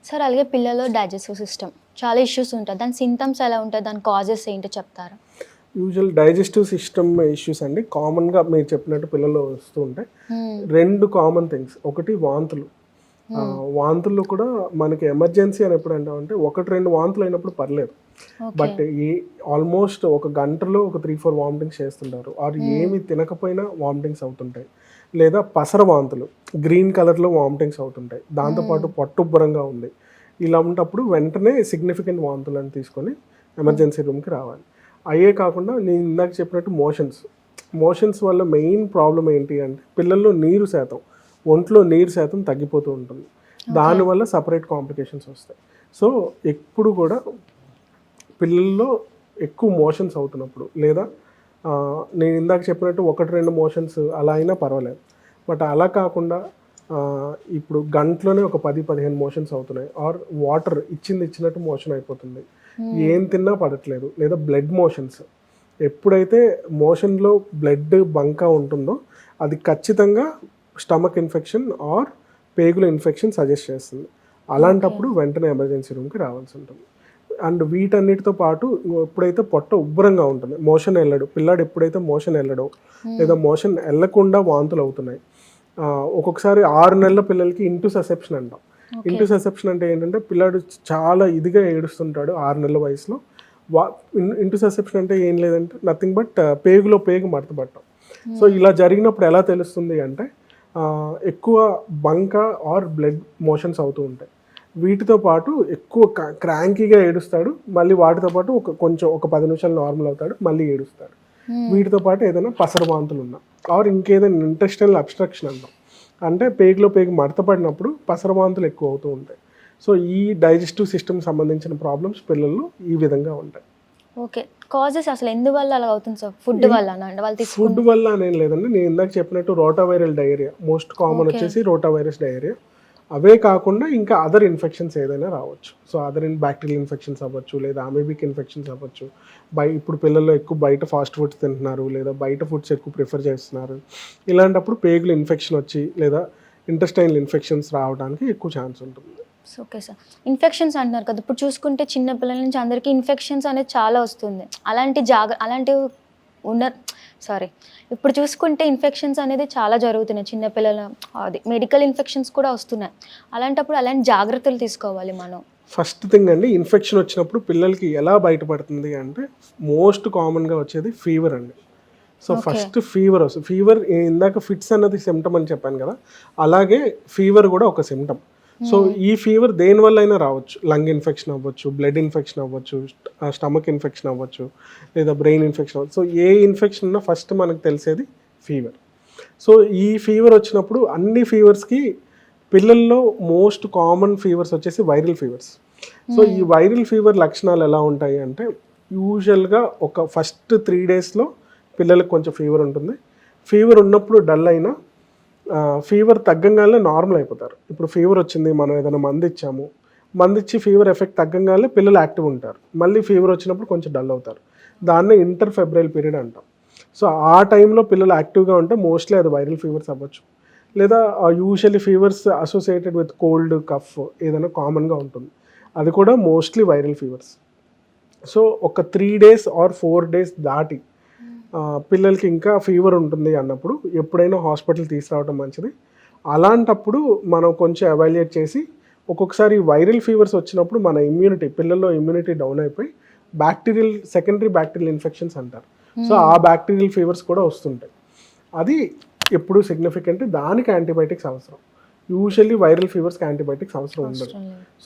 Sir అలాగే పిల్లల్లో digestive system చాలా ఇష్యూస్ ఉంటాయి. దాని సింటమ్స్ ఎలా ఉంటాయి, దాని కాజెస్ ఏంటో చెప్తారా? యూజువల్ డైజెస్టివ్ సిస్టమ్ ఇష్యూస్ అండి కామన్గా మీరు చెప్పినట్టు పిల్లల్లో వస్తూ ఉంటాయి. రెండు కామన్ థింగ్స్, ఒకటి వాంతులు. వాంతుల్లో కూడా మనకి ఎమర్జెన్సీ అని ఎప్పుడు అంటామంటే 1-2 వాంతులు అయినప్పుడు పర్లేదు, బట్ ఆల్మోస్ట్ ఒక గంటలో ఒక 3-4 వామిటింగ్స్ చేస్తుంటారు. ఆర్ ఏమి తినకపోయినా వామిటింగ్స్ అవుతుంటాయి, లేదా పసర వాంతులు గ్రీన్ కలర్లో వామిటింగ్స్ అవుతుంటాయి, దాంతోపాటు పట్టుబ్బరంగా ఉంది. ఇలా ఉన్నప్పుడు వెంటనే సిగ్నిఫికెంట్ వాంతులను తీసుకొని ఎమర్జెన్సీ రూమ్కి రావాలి. అయ్యే కాకుండా నేను ఇందాక చెప్పినట్టు మోషన్స్ వల్ల మెయిన్ ప్రాబ్లం ఏంటి అంటే పిల్లల్లో ఒంట్లో నీరు శాతం తగ్గిపోతూ ఉంటుంది. దానివల్ల సపరేట్ కాంప్లికేషన్స్ వస్తాయి. సో ఎప్పుడు కూడా పిల్లల్లో ఎక్కువ మోషన్స్ అవుతున్నప్పుడు, లేదా నేను ఇందాక చెప్పినట్టు 1-2 మోషన్స్ అలా అయినా పర్వాలేదు, బట్ అలా కాకుండా ఇప్పుడు గంటలోనే ఒక 10-15 మోషన్స్ అవుతున్నాయి, ఆర్ వాటర్ ఇచ్చినట్టు మోషన్ అయిపోతుంది, ఏం తిన్నా పడట్లేదు, లేదా బ్లడ్ మోషన్స్. ఎప్పుడైతే మోషన్లో బ్లడ్ బంకా ఉంటుందో అది ఖచ్చితంగా స్టమక్ ఇన్ఫెక్షన్ ఆర్ పేగుల ఇన్ఫెక్షన్ సజెస్ట్ చేస్తుంది. అలాంటప్పుడు వెంటనే ఎమర్జెన్సీ రూమ్కి రావాల్సి ఉంటుంది. అండ్ వీటన్నిటితో పాటు ఎప్పుడైతే పొట్ట ఉబ్బరంగా ఉంటుంది, పిల్లాడు ఎప్పుడైతే మోషన్ వెళ్ళడో లేదా మోషన్ వెళ్ళకుండా వాంతులు అవుతున్నాయి, ఒక్కొక్కసారి 6 నెలల పిల్లలకి ఇంటుసెసెప్షన్ అంటాం. ఇంటుసెసెప్షన్ అంటే ఏంటంటే పిల్లాడు చాలా ఇదిగా ఏడుస్తుంటాడు 6 నెలల వయసులో. ఇంటుసెసెప్షన్ అంటే ఏం లేదంటే నథింగ్ బట్ పేగు మడతపడటం. సో ఇలా జరిగినప్పుడు ఎలా తెలుస్తుంది అంటే ఎక్కువ బంక ఆర్ బ్లడ్ మోషన్స్ అవుతూ ఉంటాయి. వీటితో పాటు ఎక్కువ క్రాంకీగా ఏడుస్తాడు, మళ్ళీ వాటితో పాటు ఒక 10 నిమిషాలు నార్మల్ అవుతాడు, మళ్ళీ ఏడుస్తాడు. వీటితో పాటు ఏదైనా పసర వాంతులు ఉన్నా ఆర్ ఇంకేదైనా ఇంటెస్టైనల్ అబ్స్ట్రక్షన్ అంటాం, అంటే పేగు మడతపడినప్పుడు పసర వాంతులు ఎక్కువ అవుతూ ఉంటాయి. సో ఈ డైజెస్టివ్ సిస్టమ్ సంబంధించిన ప్రాబ్లమ్స్ పిల్లల్లో ఈ విధంగా ఉంటాయి. ఓకే, కాజెస్ అసలు ఎందువల్ల అలా అవుతుంది సార్? ఫుడ్ వల్ల? ఫుడ్ వల్ల అనేం లేదండి. నేను ఇందాక చెప్పినట్టు రోటావైరల్ డయేరియా మోస్ట్ కామన్ వచ్చేసి రోటావైరస్ డయేరియా. అవే కాకుండా ఇంకా అదర్ ఇన్ఫెక్షన్స్ ఏదైనా రావచ్చు. సో బ్యాక్టీరియల్ ఇన్ఫెక్షన్స్ అవ్వచ్చు, లేదా అమీబిక్ ఇన్ఫెక్షన్స్ అవ్వచ్చు. ఇప్పుడు పిల్లల్లో ఎక్కువ బయట ఫాస్ట్ ఫుడ్స్ తింటున్నారు, లేదా బయట ఫుడ్స్ ఎక్కువ ప్రిఫర్ చేస్తున్నారు. ఇలాంటప్పుడు పేగులు ఇన్ఫెక్షన్ వచ్చి లేదా ఇంటెస్టైనల్ ఇన్ఫెక్షన్స్ రావడానికి ఎక్కువ ఛాన్స్ ఉంటుంది. ఓకే సార్, ఇన్ఫెక్షన్స్ అంటున్నారు కదా, ఇప్పుడు చూసుకుంటే చిన్న పిల్లల నుంచి అందరికీ ఇన్ఫెక్షన్స్ అనేది చాలా వస్తుంది. ఇప్పుడు చూసుకుంటే ఇన్ఫెక్షన్స్ అనేది చాలా జరుగుతున్నాయి చిన్నపిల్లల, అది మెడికల్ ఇన్ఫెక్షన్స్ కూడా వస్తున్నాయి. అలాంటప్పుడు అలాంటి జాగ్రత్తలు తీసుకోవాలి మనం. ఫస్ట్ థింగ్ అండి, ఇన్ఫెక్షన్ వచ్చినప్పుడు పిల్లలకి ఎలా బయటపడుతుంది అంటే మోస్ట్ కామన్గా వచ్చేది ఫీవర్ అండి. సో ఫస్ట్ ఫీవర్ వస్తుంది. ఫీవర్ ఇందాక ఫిట్స్ అన్నది సిమ్టమ్ అని చెప్పాను కదా, అలాగే ఫీవర్ కూడా ఒక సిమ్టమ్. సో ఈ ఫీవర్ దేనివల్ల అయినా రావచ్చు. లంగ్ ఇన్ఫెక్షన్ అవ్వచ్చు, బ్లడ్ ఇన్ఫెక్షన్ అవ్వచ్చు, స్టమక్ ఇన్ఫెక్షన్ అవ్వచ్చు, లేదా బ్రెయిన్ ఇన్ఫెక్షన్ అవ్వచ్చు. సో ఏ ఇన్ఫెక్షన్ ఉన్నా ఫస్ట్ మనకు తెలిసేది ఫీవర్. సో ఈ ఫీవర్ వచ్చినప్పుడు అన్ని ఫీవర్స్కి పిల్లల్లో మోస్ట్ కామన్ ఫీవర్స్ వచ్చేసి వైరల్ ఫీవర్స్. సో ఈ వైరల్ ఫీవర్ లక్షణాలు ఎలా ఉంటాయి అంటే యూజువల్గా ఒక ఫస్ట్ 3 డేస్లో పిల్లలకు కొంచెం ఫీవర్ ఉంటుంది. ఫీవర్ ఉన్నప్పుడు డల్ అయినా ఫీవర్ తగ్గంగానే నార్మల్ అయిపోతారు. ఇప్పుడు ఫీవర్ వచ్చింది, మనం ఏదైనా మందు ఇచ్చి ఫీవర్ ఎఫెక్ట్ తగ్గంగానే పిల్లలు యాక్టివ్ ఉంటారు. మళ్ళీ ఫీవర్ వచ్చినప్పుడు కొంచెం డల్ అవుతారు. దాన్నే ఇంటర్ఫెబ్రైల్ పీరియడ్ అంటాం. సో ఆ టైంలో పిల్లలు యాక్టివ్గా ఉంటే మోస్ట్లీ అది వైరల్ ఫీవర్స్ అవ్వచ్చు, లేదా usually fevers associated with cold, cough ఏదైనా కామన్గా ఉంటుంది, అది కూడా మోస్ట్లీ వైరల్ ఫీవర్స్. సో ఒక 3 డేస్ ఆర్ 4 డేస్ దాటి పిల్లలకి ఇంకా ఫీవర్ ఉంటుంది అన్నప్పుడు ఎప్పుడైనా హాస్పిటల్ తీసుకురావడం మంచిది. అలాంటప్పుడు మనం కొంచెం ఎవాల్యుయేట్ చేసి, ఒక్కొక్కసారి వైరల్ ఫీవర్స్ వచ్చినప్పుడు మన పిల్లల్లో ఇమ్యూనిటీ డౌన్ అయిపోయి సెకండరీ బ్యాక్టీరియల్ ఇన్ఫెక్షన్స్ అంటారు. సో ఆ బ్యాక్టీరియల్ ఫీవర్స్ కూడా వస్తుంటాయి. అది ఎప్పుడు సిగ్నిఫికెంట్, దానికి యాంటీబయాటిక్స్ అవసరం. యూజువల్లీ వైరల్ ఫీవర్స్కి యాంటీబయాటిక్స్ అవసరం ఉండదు.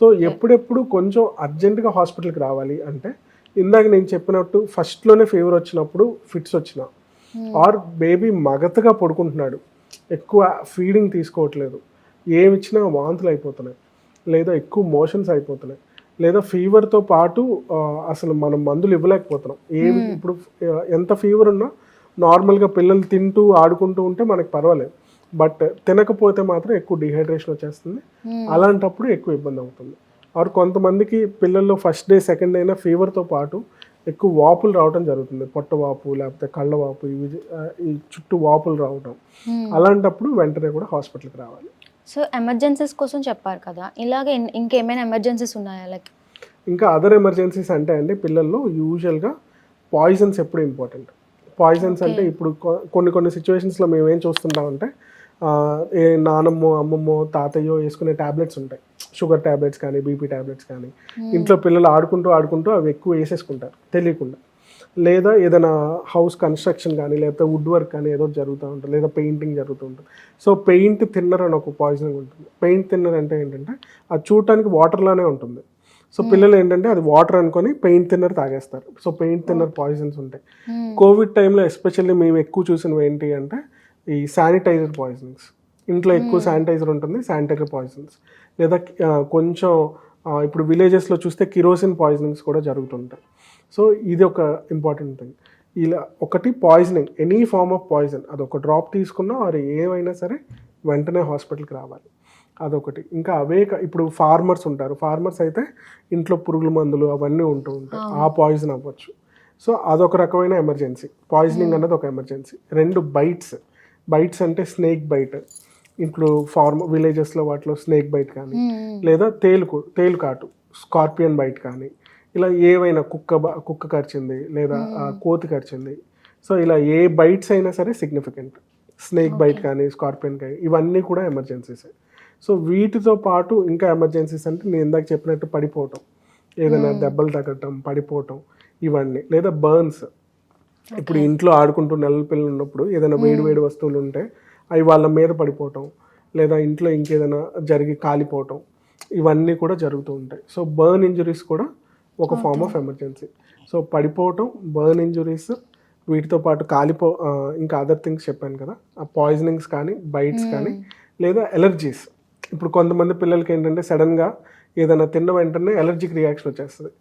సో ఎప్పుడెప్పుడు కొంచెం అర్జెంటుగా హాస్పిటల్కి రావాలి అంటే, ఇందాక నేను చెప్పినట్టు ఫస్ట్లోనే ఫీవర్ వచ్చినప్పుడు, ఫిట్స్ వచ్చినా, ఆర్ బేబీ మగతగా పడుకుంటున్నాడు, ఎక్కువ ఫీడింగ్ తీసుకోవట్లేదు, ఏమిచ్చినా వాంతులు అయిపోతున్నాయి, లేదా ఎక్కువ మోషన్స్ అయిపోతున్నాయి, లేదా ఫీవర్తో పాటు అసలు మనం మందులు ఇవ్వలేకపోతున్నాం. ఇప్పుడు ఎంత ఫీవర్ ఉన్నా నార్మల్గా పిల్లలు తింటూ ఆడుకుంటూ ఉంటే మనకు పర్వాలేదు, బట్ తినకపోతే మాత్రం ఎక్కువ డిహైడ్రేషన్ వచ్చేస్తుంది. అలాంటప్పుడు ఎక్కువ ఇబ్బంది అవుతుంది. ఆర్ కొంతమందికి పిల్లల్లో ఫస్ట్ డే సెకండ్ డే అయినా ఫీవర్తో పాటు ఎక్కువ వాపులు రావడం జరుగుతుంది, పొట్ట వాపు లేకపోతే కళ్ళ వాపు, ఈ చుట్టూ వాపులు రావడం. అలాంటప్పుడు వెంటనే కూడా హాస్పిటల్కి రావాలి. సో ఎమర్జెన్సీస్ కోసం చెప్పారు కదా, ఇలాగే ఇంకేమైనా ఎమర్జెన్సీస్ ఉన్నాయా? లైక్ ఇంకా అదర్ ఎమర్జెన్సీస్ అంటే అండి పిల్లల్లో యూజువల్గా పాయిజన్స్ ఎప్పుడు ఇంపార్టెంట్. పాయిజన్స్ అంటే ఇప్పుడు కొన్ని సిచ్యువేషన్స్లో మేము ఏం చూస్తుంటామంటే ఏ నానమ్మో అమ్మమ్మో తాతయ్యో వేసుకునే ట్యాబ్లెట్స్ ఉంటాయి, షుగర్ ట్యాబ్లెట్స్ కానీ బీపీ ట్యాబ్లెట్స్ కానీ. ఇంట్లో పిల్లలు ఆడుకుంటూ అవి ఎక్కువ వేసేసుకుంటారు తెలియకుండా. లేదా ఏదైనా హౌస్ కన్స్ట్రక్షన్ కానీ లేకపోతే వుడ్ వర్క్ కానీ ఏదో జరుగుతూ ఉంటుంది, లేదా పెయింటింగ్ జరుగుతూ ఉంటుంది. సో పెయింట్ థిన్నర్ అని ఒక పాయిజనింగ్ ఉంటుంది. పెయింట్ థిన్నర్ అంటే ఏంటంటే అది చూడటానికి వాటర్లానే ఉంటుంది. సో పిల్లలు ఏంటంటే అది వాటర్ అనుకొని పెయింట్ థిన్నర్ తాగేస్తారు. సో పెయింట్ థిన్నర్ పాయిజన్స్ ఉంటాయి. కోవిడ్ టైంలో ఎస్పెషల్లీ మేము ఎక్కువ చూసినవి ఏంటి అంటే ఈ శానిటైజర్ పాయిజనింగ్స్. ఇంట్లో ఎక్కువ శానిటైజర్ ఉంటుంది, శానిటైజర్ పాయిజన్స్. లేదా కొంచెం ఇప్పుడు విలేజెస్లో చూస్తే కిరోసిన్ పాయిజనింగ్స్ కూడా జరుగుతుంటాయి. సో ఇది ఒక ఇంపార్టెంట్ థింగ్. ఇలా ఒకటి poisoning, any form of poison, అది ఒక డ్రాప్ తీసుకున్నా అది ఏమైనా సరే వెంటనే హాస్పిటల్కి రావాలి, అదొకటి. ఇంకా అవే ఇప్పుడు ఫార్మర్స్ ఉంటారు, ఫార్మర్స్ అయితే ఇంట్లో పురుగుల మందులు అవన్నీ ఉంటూ ఉంటాయి, ఆ పాయిజన్ అవ్వచ్చు. సో అదొక రకమైన ఎమర్జెన్సీ. పాయిజనింగ్ అన్నది ఒక ఎమర్జెన్సీ. 2 బైట్స్ అంటే స్నేక్ బైట్, ఇప్పుడు విలేజెస్లో వాటిలో స్నేక్ బైట్ కానీ, లేదా తేలు కాటు స్కార్పియన్ బైట్ కానీ, ఇలా ఏవైనా కుక్క కరిచింది లేదా కోతి కరిచింది. సో ఇలా ఏ బైట్స్ అయినా సరే సిగ్నిఫికెంట్. స్నేక్ బైట్ కానీ స్కార్పియన్ కానీ ఇవన్నీ కూడా ఎమర్జెన్సీసే. సో వీటితో పాటు ఇంకా ఎమర్జెన్సీస్ అంటే నేను ఇందాక చెప్పినట్టు పడిపోవటం, ఏదైనా దెబ్బలు తగ్గటం, పడిపోవటం, ఇవన్నీ. లేదా బర్న్స్, ఇప్పుడు ఇంట్లో ఆడుకుంటూ నెలల పిల్లలు ఉన్నప్పుడు ఏదైనా వేడి వస్తువులు ఉంటే అవి వాళ్ళ మీద పడిపోవటం, లేదా ఇంట్లో ఇంకేదైనా జరిగి కాలిపోవటం, ఇవన్నీ కూడా జరుగుతూ ఉంటాయి. సో బర్న్ ఇంజురీస్ కూడా ఒక ఫార్మ్ ఆఫ్ ఎమర్జెన్సీ. సో పడిపోవటం, బర్న్ ఇంజురీస్, వీటితో పాటు ఇంకా అదర్ థింగ్స్ చెప్పాను కదా, ఆ పాయిజనింగ్స్ కానీ బైట్స్ కానీ, లేదా ఎలర్జీస్. ఇప్పుడు కొంతమంది పిల్లలకి ఏంటంటే సడన్గా ఏదైనా తిన్న వెంటనే ఎలర్జిక్ రియాక్షన్ వచ్చేస్తుంది.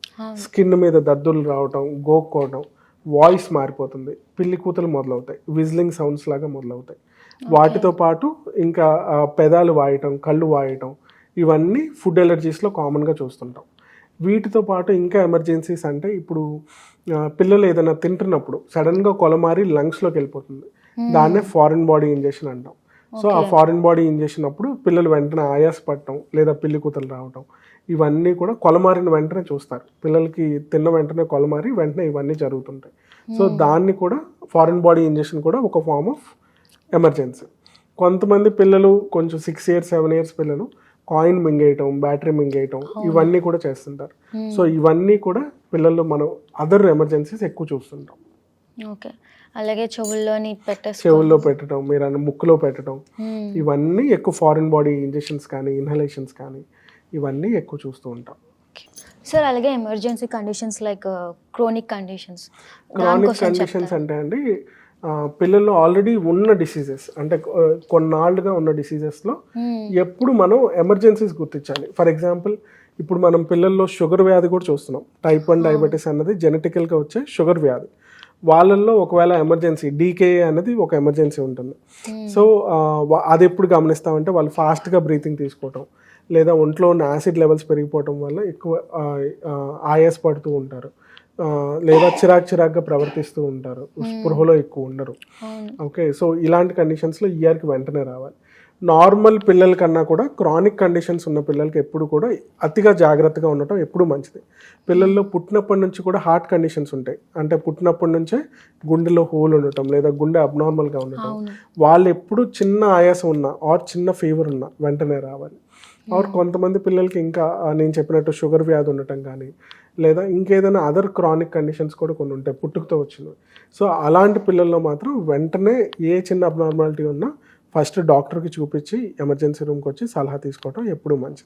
స్కిన్ మీద దద్దులు రావటం, గోక్కోవడం, వాయిస్ మారిపోతుంది, పిల్లి కూతలు మొదలవుతాయి, విజిలింగ్ సౌండ్స్ లాగా మొదలవుతాయి. వాటితో పాటు ఇంకా పెదాలు వాయటం, కళ్ళు వాయటం, ఇవన్నీ ఫుడ్ ఎలర్జీస్లో కామన్గా చూస్తుంటాం. వీటితో పాటు ఇంకా ఎమర్జెన్సీస్ అంటే ఇప్పుడు పిల్లలు ఏదైనా తింటున్నప్పుడు సడన్గా కొలమారి లంగ్స్లోకి వెళ్ళిపోతుంది, దాన్నే ఫారిన్ బాడీ ఇంజెక్షన్ అంటాం. సో ఆ ఫారిన్ బాడీ ఇంజెక్షన్ అప్పుడు పిల్లలు వెంటనే ఆయాసపడటం, లేదా పిల్లి కూతలు రావటం, ఇవన్నీ కూడా కొలమారిన వెంటనే చూస్తారు. పిల్లలకి తిన్న వెంటనే కొలమారి వెంటనే ఇవన్నీ జరుగుతుంటాయి. సో దాన్ని కూడా ఫారిన్ బాడీ ఇంజెక్షన్ కూడా ఒక ఫార్మ్ ఆఫ్ ఎమర్జెన్సీ. కొంతమంది పిల్లలు కొంచెం 6 years 7 years పిల్లలు కాయిన్ మింగేయటం, బ్యాటరీ మింగేయటం, ఇవన్నీ కూడా చేస్తుంటారు. సో ఇవన్నీ కూడా పిల్లల్లో మనం అదర్ ఎమర్జెన్సీస్ ఎక్కువ చూస్తుంటాం. ఓకే, అలాగే చెవుల్లో పెట్టడం, మీరు అన్న ముక్కులో పెట్టడం, ఇవన్నీ ఎక్కువ ఫారిన్ బాడీ ఇంజెక్షన్స్ కానీ ఇన్హలేషన్స్ కానీ ఇవన్నీ ఎక్కువ చూస్తూ ఉంటాం. సార్ అలాగే emergency conditions like chronic conditions అంటే అండి పిల్లల్లో ఆల్రెడీ ఉన్న డిసీజెస్, అంటే కొన్నాళ్ళుగా ఉన్న డిసీజెస్లో ఎప్పుడు మనం ఎమర్జెన్సీస్ గుర్తించాలి. ఫర్ ఎగ్జాంపుల్ ఇప్పుడు మనం పిల్లల్లో షుగర్ వ్యాధి కూడా చూస్తున్నాం. టైప్ 1 డయాబెటీస్ అన్నది జెనెటికల్గా వచ్చే షుగర్ వ్యాధి. వాళ్ళల్లో ఒకవేళ ఎమర్జెన్సీ డీకేఏ అనేది ఒక ఎమర్జెన్సీ ఉంటుంది. సో అది ఎప్పుడు గమనిస్తామంటే వాళ్ళు ఫాస్ట్గా బ్రీతింగ్ తీసుకోవటం, లేదా ఒంట్లో ఉన్న యాసిడ్ లెవెల్స్ పెరిగిపోవటం వల్ల ఎక్కువ ఆయాస పడుతూ ఉంటారు, లేదా చిరాగ్గా ప్రవర్తిస్తూ ఉంటారు, స్పృహలో ఎక్కువ ఉండరు. ఓకే, సో ఇలాంటి కండిషన్స్లో ఈఆర్కి వెంటనే రావాలి. నార్మల్ పిల్లల కన్నా కూడా క్రానిక్ కండిషన్స్ ఉన్న పిల్లలకి ఎప్పుడు కూడా అతిగా జాగ్రత్తగా ఉండటం ఎప్పుడు మంచిది. పిల్లల్లో పుట్టినప్పటి నుంచి కూడా హార్ట్ కండిషన్స్ ఉంటాయి, అంటే పుట్టినప్పటి నుంచే గుండెలో హోల్ ఉండటం, లేదా గుండె అబ్నార్మల్గా ఉండటం. వాళ్ళు ఎప్పుడు చిన్న ఆయాసం ఉన్నా ఆర్ చిన్న ఫీవర్ ఉన్నా వెంటనే రావాలి. ఆర్ కొంతమంది పిల్లలకి ఇంకా నేను చెప్పినట్టు షుగర్ వ్యాధి ఉండటం కానీ, లేదా ఇంకేదైనా అదర్ క్రానిక్ కండిషన్స్ కూడా కొన్ని ఉంటాయి పుట్టుకతో వచ్చినవి. సో అలాంటి పిల్లల్లో మాత్రం వెంటనే ఏ చిన్న అబ్నార్మాలిటీ ఉన్నా ఫస్ట్ డాక్టర్కి చూపించి ఎమర్జెన్సీ రూమ్కి వచ్చి సలహా తీసుకోవడం ఎప్పుడూ మంచిది.